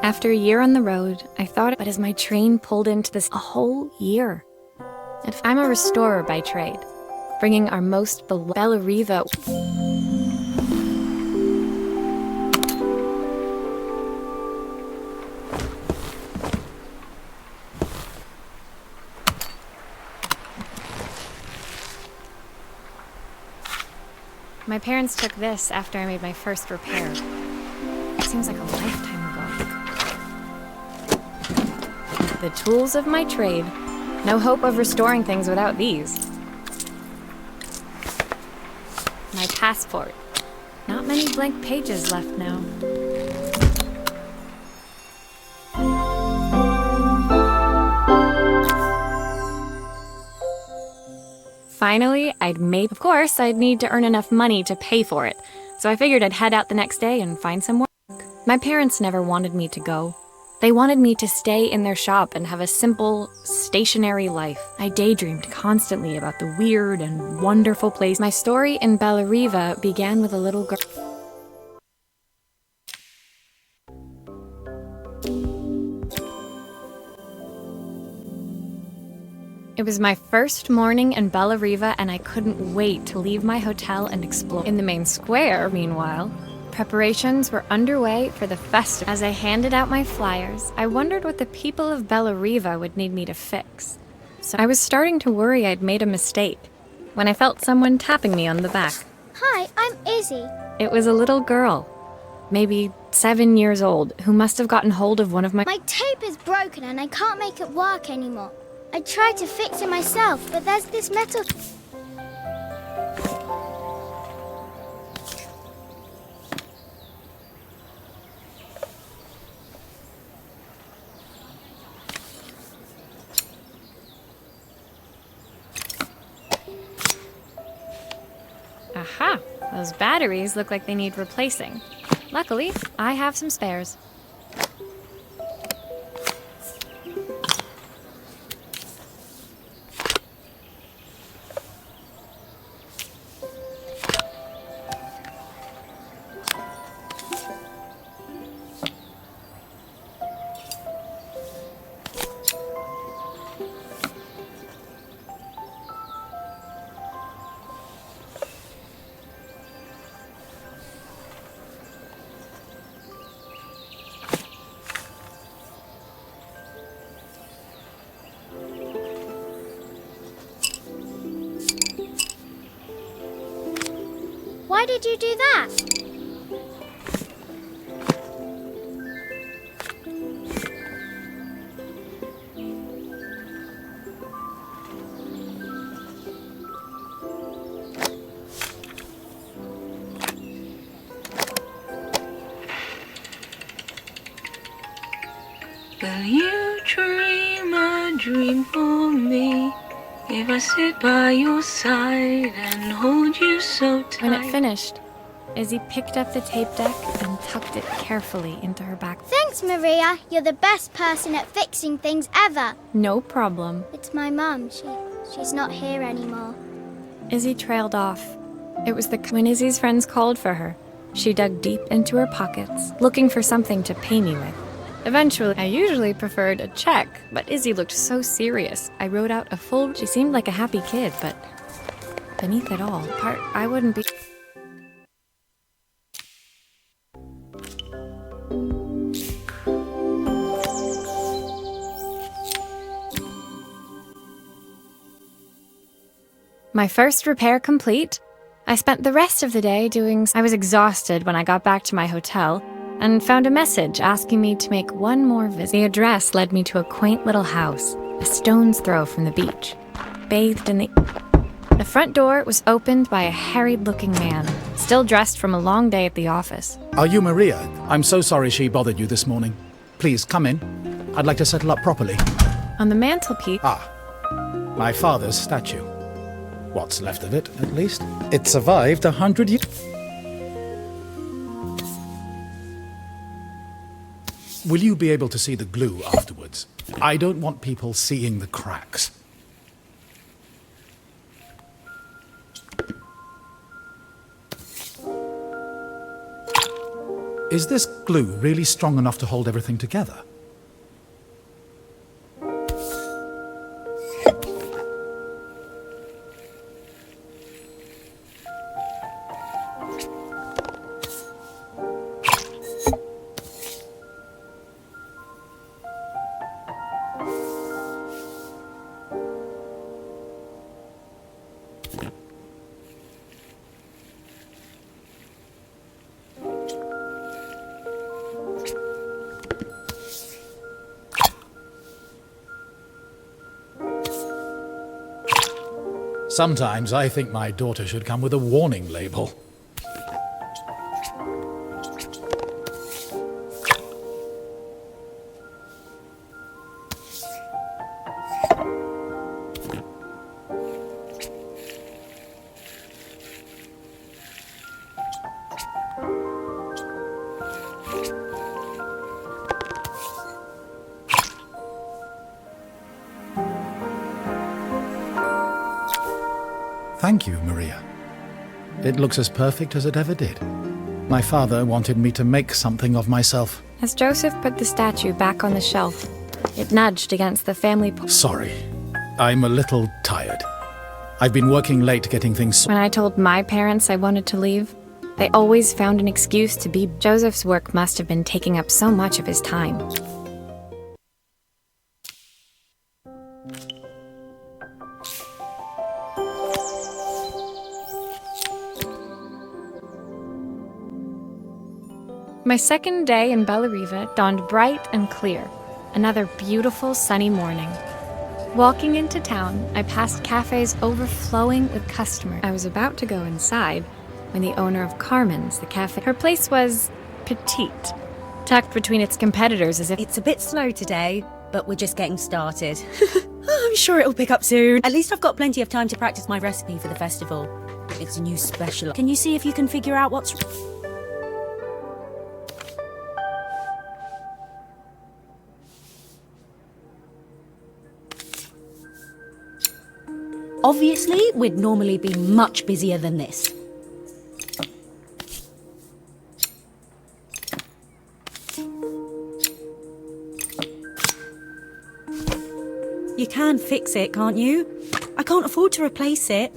After a year on the road, I thought, but as my train pulled into this, a whole year. I'm a restorer by trade, bringing our most beloved Bellariva. My parents took this after I made my first repair. It seems like a lifetime ago. The tools of my trade. No hope of restoring things without these. My passport. Not many blank pages left now. Finally, of course, I'd need to earn enough money to pay for it, so I figured I'd head out the next day and find some work. My parents never wanted me to go. They wanted me to stay in their shop and have a simple, stationary life. I daydreamed constantly about the weird and wonderful place. My story in Bellariva began with a little girl. It was my first morning in Bellariva, and I couldn't wait to leave my hotel and explore. In the main square, meanwhile, preparations were underway for the festival. As I handed out my flyers, I wondered what the people of Bellariva would need me to fix. So I was starting to worry I'd made a mistake when I felt someone tapping me on the back. Hi, I'm Izzy. It was a little girl, maybe 7 years old, who must have gotten hold of one of my... My tape is broken and I can't make it work anymore. I tried to fix it myself, but there's this metal... Aha! Those batteries look like they need replacing. Luckily, I have some spares. Why did you do that? Will you dream a dream for me? If I sit by your side and hold you so tight. When it finished, Izzy picked up the tape deck and tucked it carefully into her back. Thanks, Maria. You're the best person at fixing things ever. No problem. It's my mum. She's not here anymore. Izzy trailed off. It was when Izzy's friends called for her. She dug deep into her pockets, looking for something to pay me with. Eventually, I usually preferred a check, but Izzy looked so serious. I wrote out a full... She seemed like a happy kid, but beneath it all, I wouldn't be... My first repair complete, I spent the rest of the day doing... I was exhausted when I got back to my hotel, and found a message asking me to make one more visit. The address led me to a quaint little house, a stone's throw from the beach, bathed in the... The front door was opened by a harried-looking man, still dressed from a long day at the office. Are you Maria? I'm so sorry she bothered you this morning. Please, come in. I'd like to settle up properly. On the mantelpiece... Ah, my father's statue. What's left of it, at least. It survived 100 years. Will you be able to see the glue afterwards? I don't want people seeing the cracks. Is this glue really strong enough to hold everything together? Sometimes I think my daughter should come with a warning label. Thank you, Maria. It looks as perfect as it ever did. My father wanted me to make something of myself. As Joseph put the statue back on the shelf, it nudged against the family Sorry, I'm a little tired. I've been working late getting things... When I told my parents I wanted to leave, they always found an excuse to be. Joseph's work must have been taking up so much of his time. My second day in Bellariva dawned bright and clear, another beautiful sunny morning. Walking into town, I passed cafes overflowing with customers. I was about to go inside when the owner of Carmen's, the cafe, her place was petite, tucked between its competitors as if... It's a bit slow today, but we're just getting started. I'm sure it'll pick up soon. At least I've got plenty of time to practice my recipe for the festival. It's a new special. Can you see if you can figure out what's... Obviously, we'd normally be much busier than this. You can fix it, can't you? I can't afford to replace it.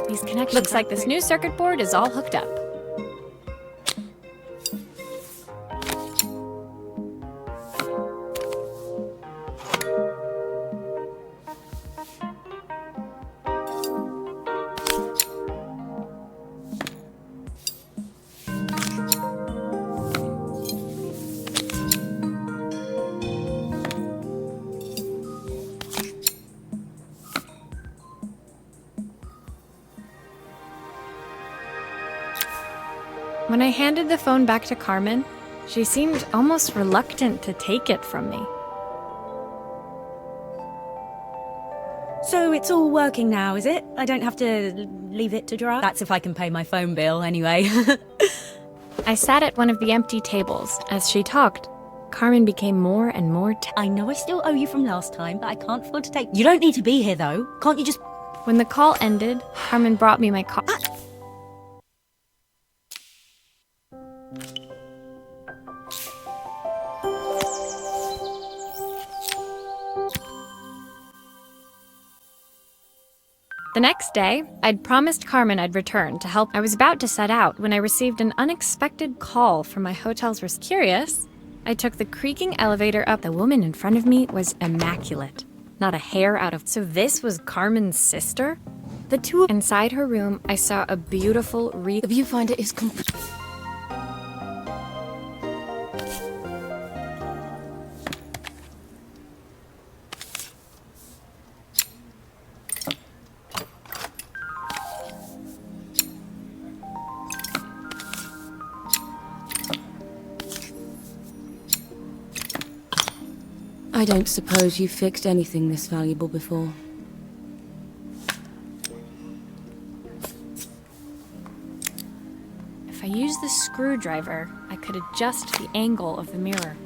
These connections. Looks like this new circuit board is all hooked up. When I handed the phone back to Carmen, she seemed almost reluctant to take it from me. So it's all working now, is it? I don't have to leave it to dry? That's if I can pay my phone bill, anyway. I sat at one of the empty tables. As she talked, Carmen became more and more I know I still owe you from last time, but I can't afford to take... You don't need to be here, though. Can't you just... When the call ended, Carmen brought me my The next day, I'd promised Carmen I'd return to help. I was about to set out when I received an unexpected call from my hotel's reception. Curious, I took the creaking elevator up. The woman in front of me was immaculate. Not a hair out of... So this was Carmen's sister? The two... Inside her room, I saw a beautiful The viewfinder is complete. I don't suppose you've fixed anything this valuable before. If I used the screwdriver, I could adjust the angle of the mirror.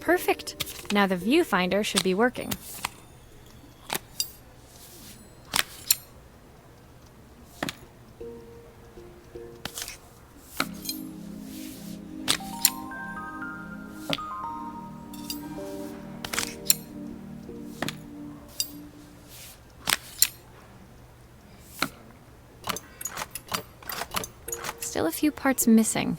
Perfect. Now the viewfinder should be working. Still a few parts missing.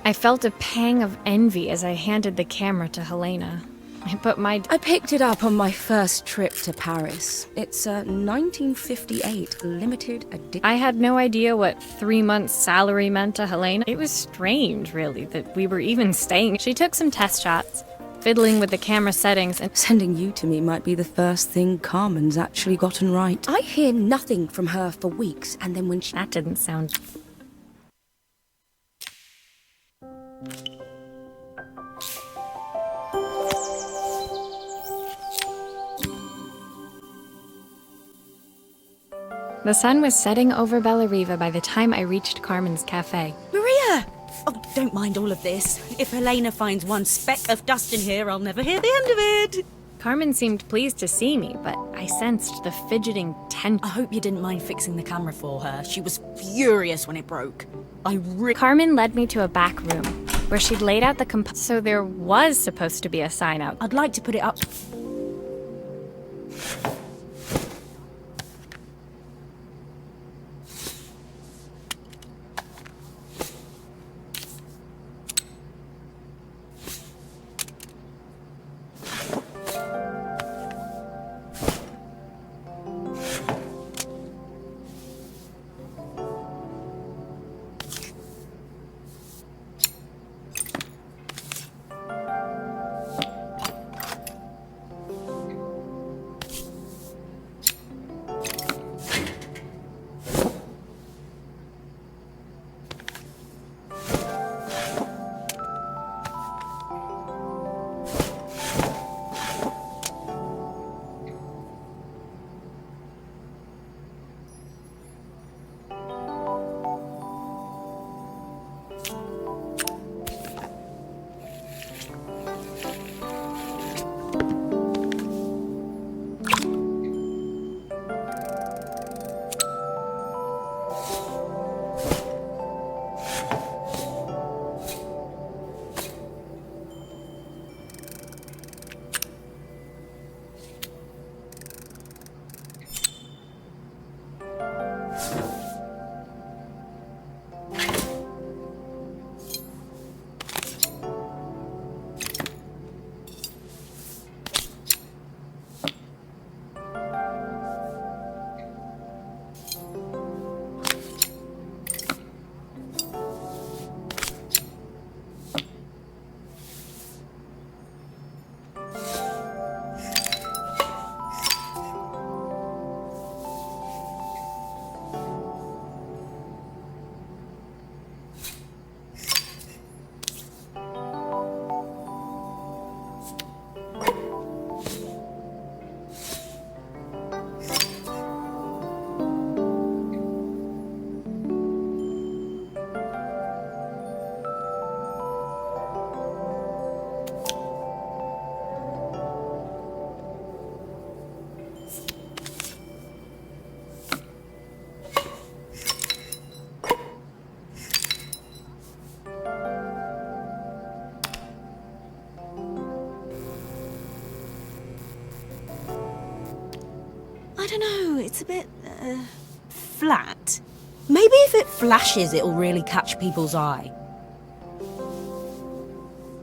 I felt a pang of envy as I handed the camera to Helena. I picked it up on my first trip to Paris. It's a 1958 limited edition. I had no idea what 3 months' salary meant to Helena. It was strange, really, that we were even staying. She took some test shots, fiddling with the camera settings, and Sending you to me might be the first thing Carmen's actually gotten right. I hear nothing from her for weeks, and then when she... that didn't sound... The sun was setting over Bella Riva by the time I reached Carmen's cafe. Maria! Oh, don't mind all of this. If Helena finds one speck of dust in here, I'll never hear the end of it. Carmen seemed pleased to see me, but I sensed the fidgeting tension. I hope you didn't mind fixing the camera for her. She was furious when it broke. Carmen led me to a back room, where she'd laid out the so there was supposed to be a sign out. I'd like to put it up. don't know, it's a bit, flat. Maybe if it flashes, it'll really catch people's eye.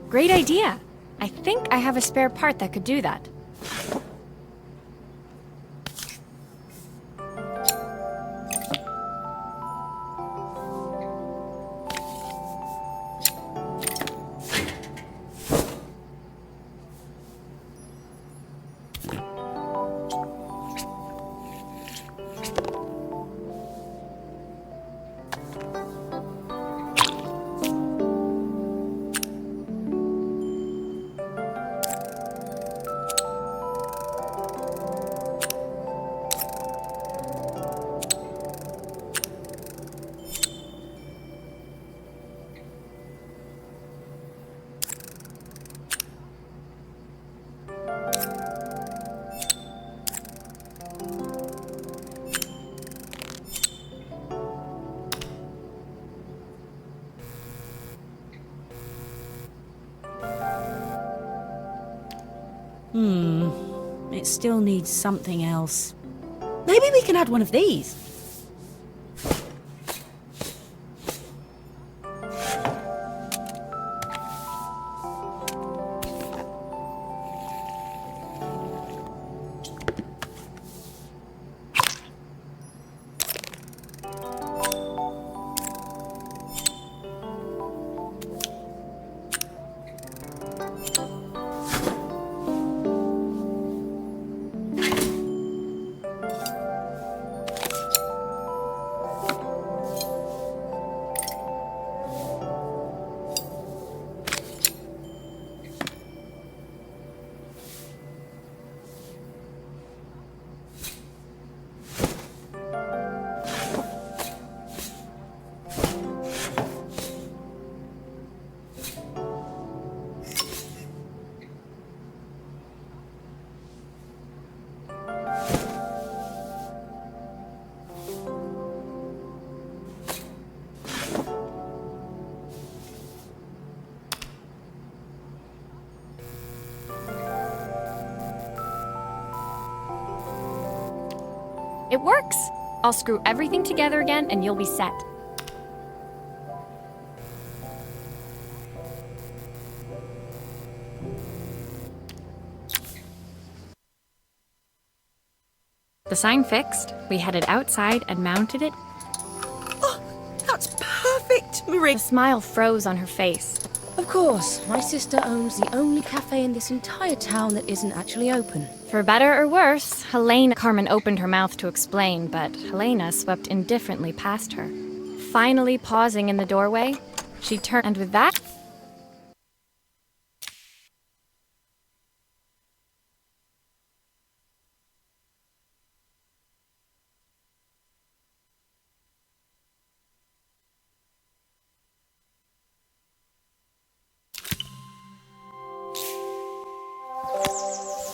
Great idea. I think I have a spare part that could do that. It still needs something else. Maybe we can add one of these. It works! I'll screw everything together again and you'll be set. The sign fixed, we headed outside and mounted it. Oh, that's perfect, Marie. A smile froze on her face. Of course, my sister owns the only cafe in this entire town that isn't actually open. For better or worse, Carmen opened her mouth to explain, but Helena swept indifferently past her. Finally pausing in the doorway, she turned, and with that,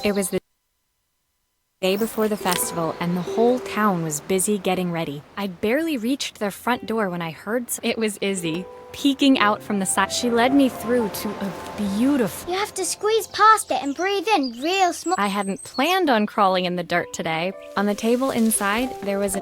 it was the day before the festival, and the whole town was busy getting ready. I'd barely reached their front door when I heard it was Izzy, peeking out from the side. She led me through to a beautiful... You have to squeeze past it and breathe in real small. I hadn't planned on crawling in the dirt today. On the table inside, there was a...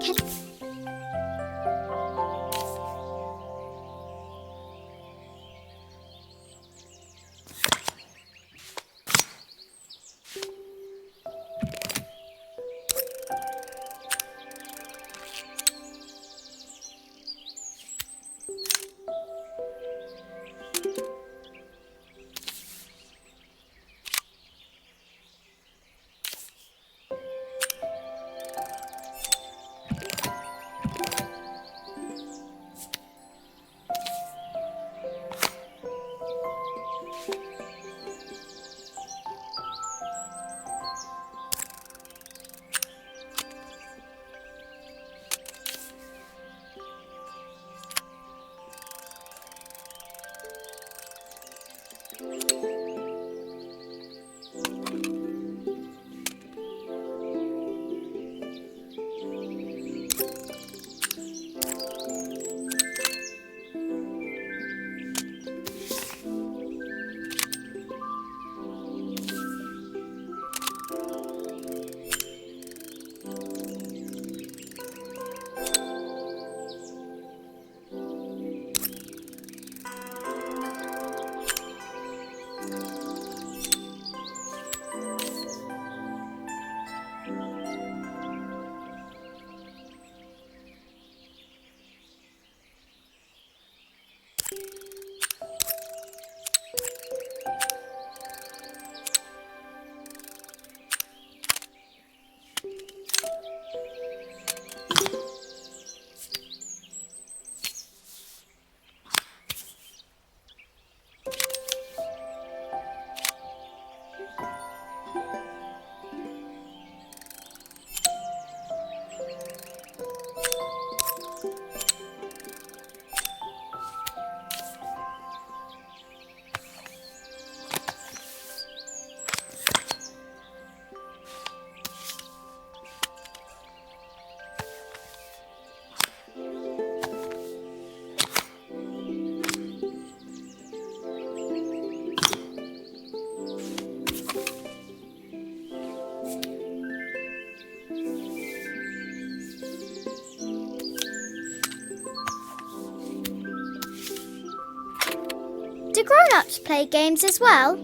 do grown-ups play games as well?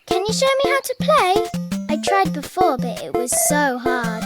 Can you show me how to play? I tried before, but it was so hard.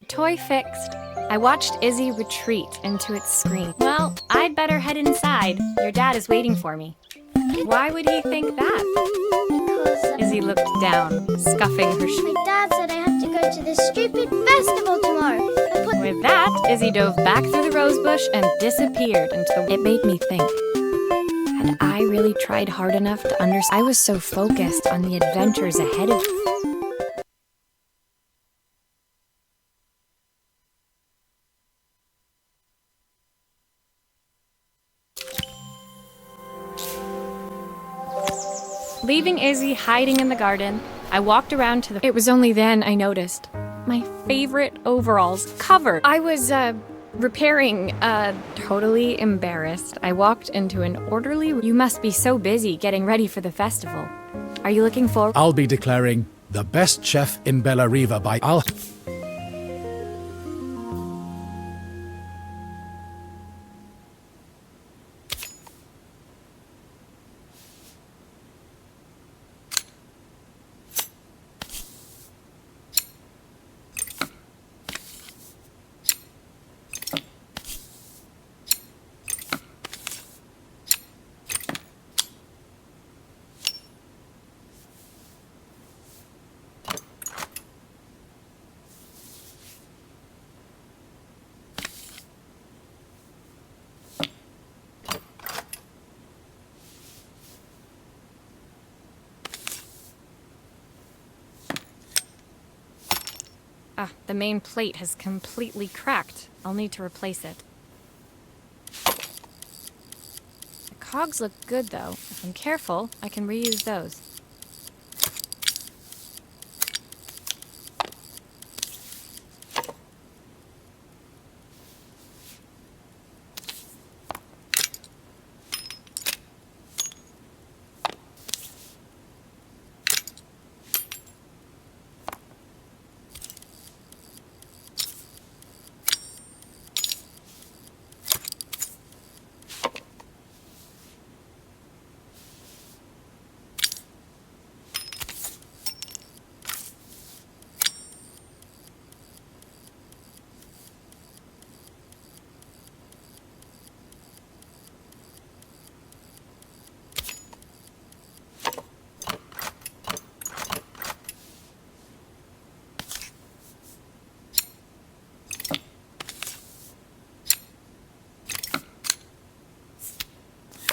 Toy fixed. I watched Izzy retreat into its screen. Well, I'd better head inside. Your dad is waiting for me. Why would he think that? Because Izzy looked down, scuffing her shoe. my dad said I have to go to this stupid festival tomorrow. With that, Izzy dove back through the rosebush and disappeared into the... It made me think. Had I really tried hard enough to understand? I was so focused on the adventures ahead of me. Leaving Izzy hiding in the garden, I walked around to the... It was only then I noticed my favorite overalls covered. I was, repairing, totally embarrassed. I walked into an orderly... You must be so busy getting ready for the festival. Are you looking forward? I'll be declaring the best chef in Bella Riva by... Ah, the main plate has completely cracked. I'll need to replace it. The cogs look good, though. If I'm careful, I can reuse those.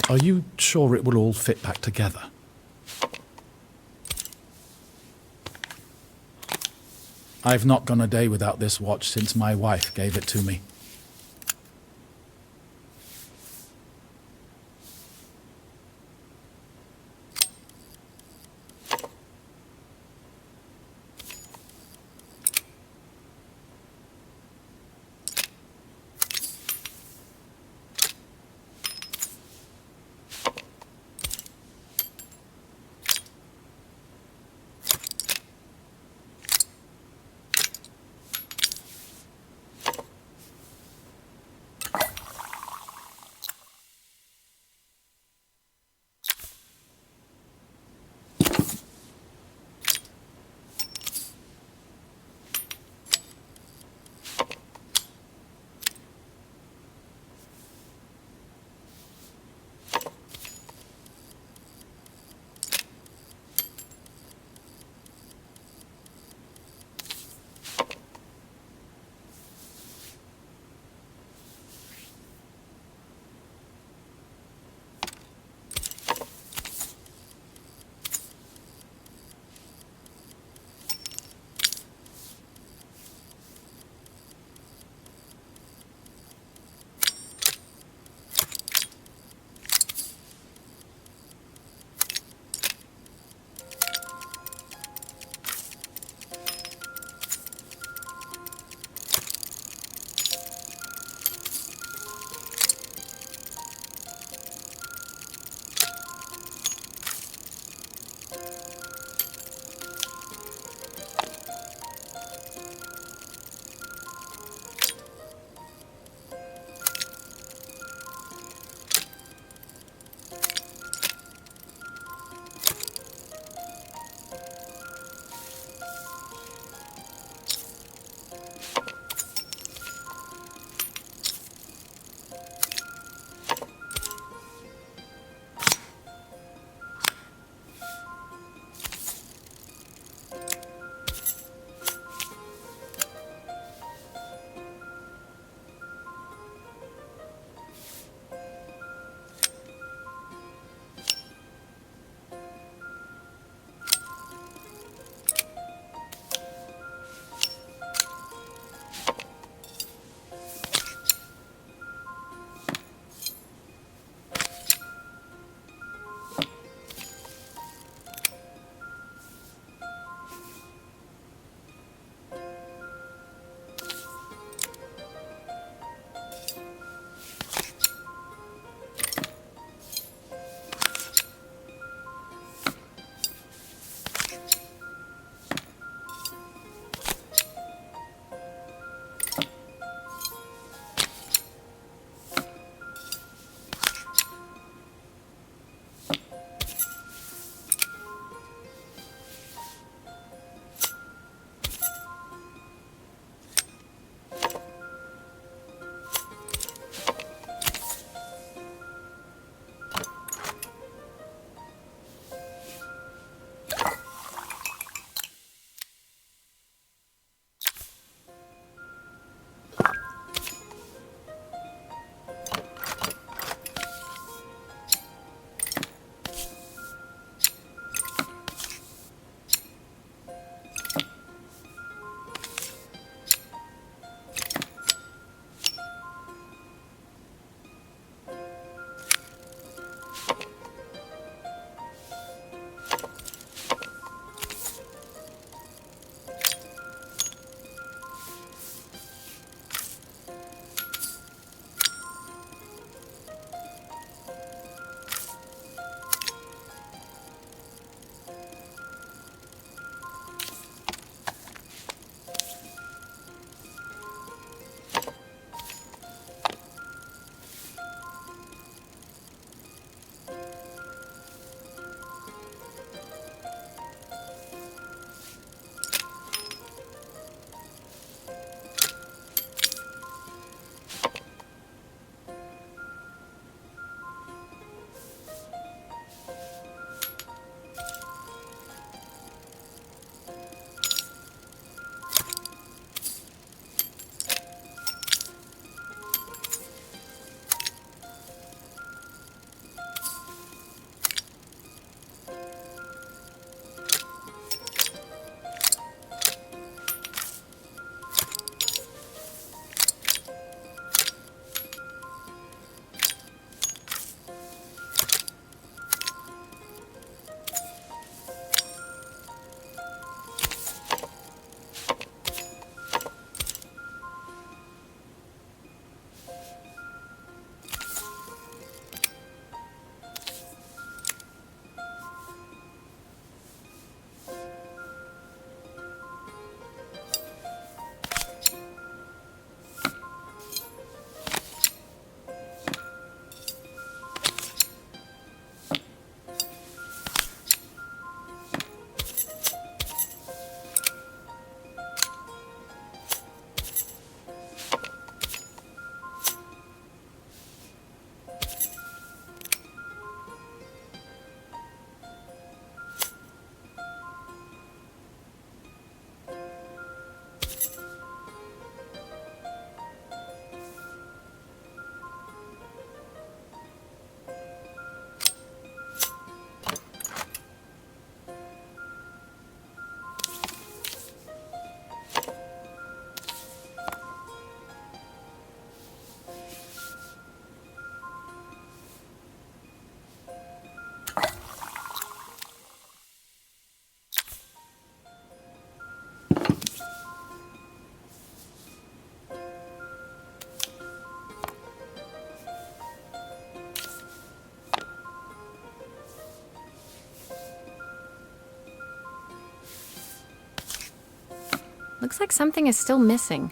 Are you sure it will all fit back together? I've not gone a day without this watch since my wife gave it to me. Looks like something is still missing.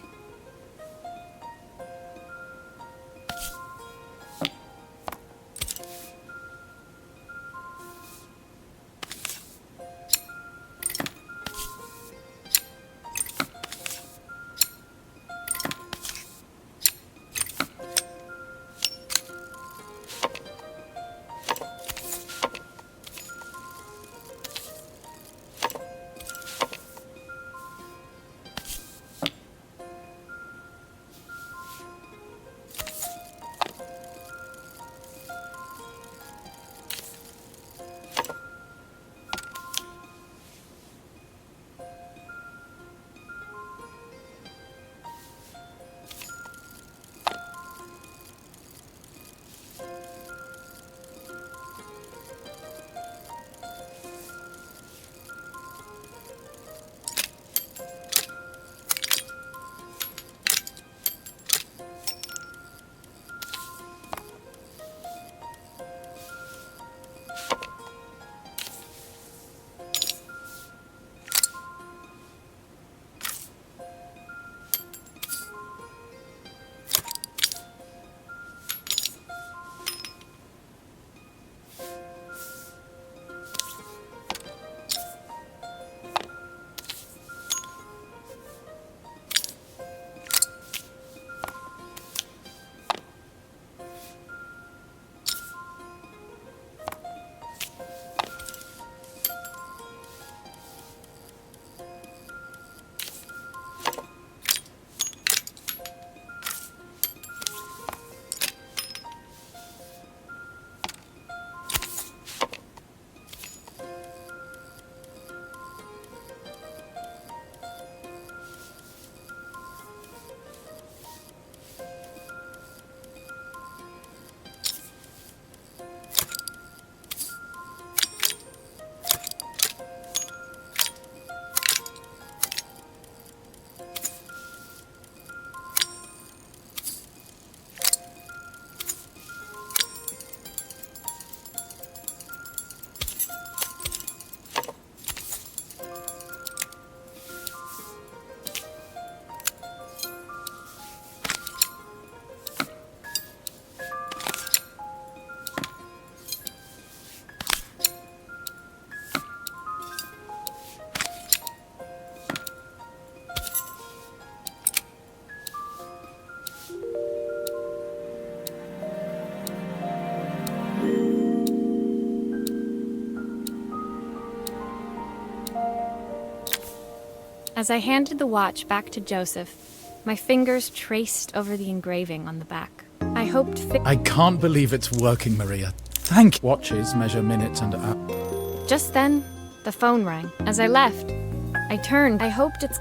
As I handed the watch back to Joseph, my fingers traced over the engraving on the back. I hoped I can't believe it's working, Maria. Thank you. Watches measure minutes and hours. Just then, the phone rang. As I left, I turned. I hoped it's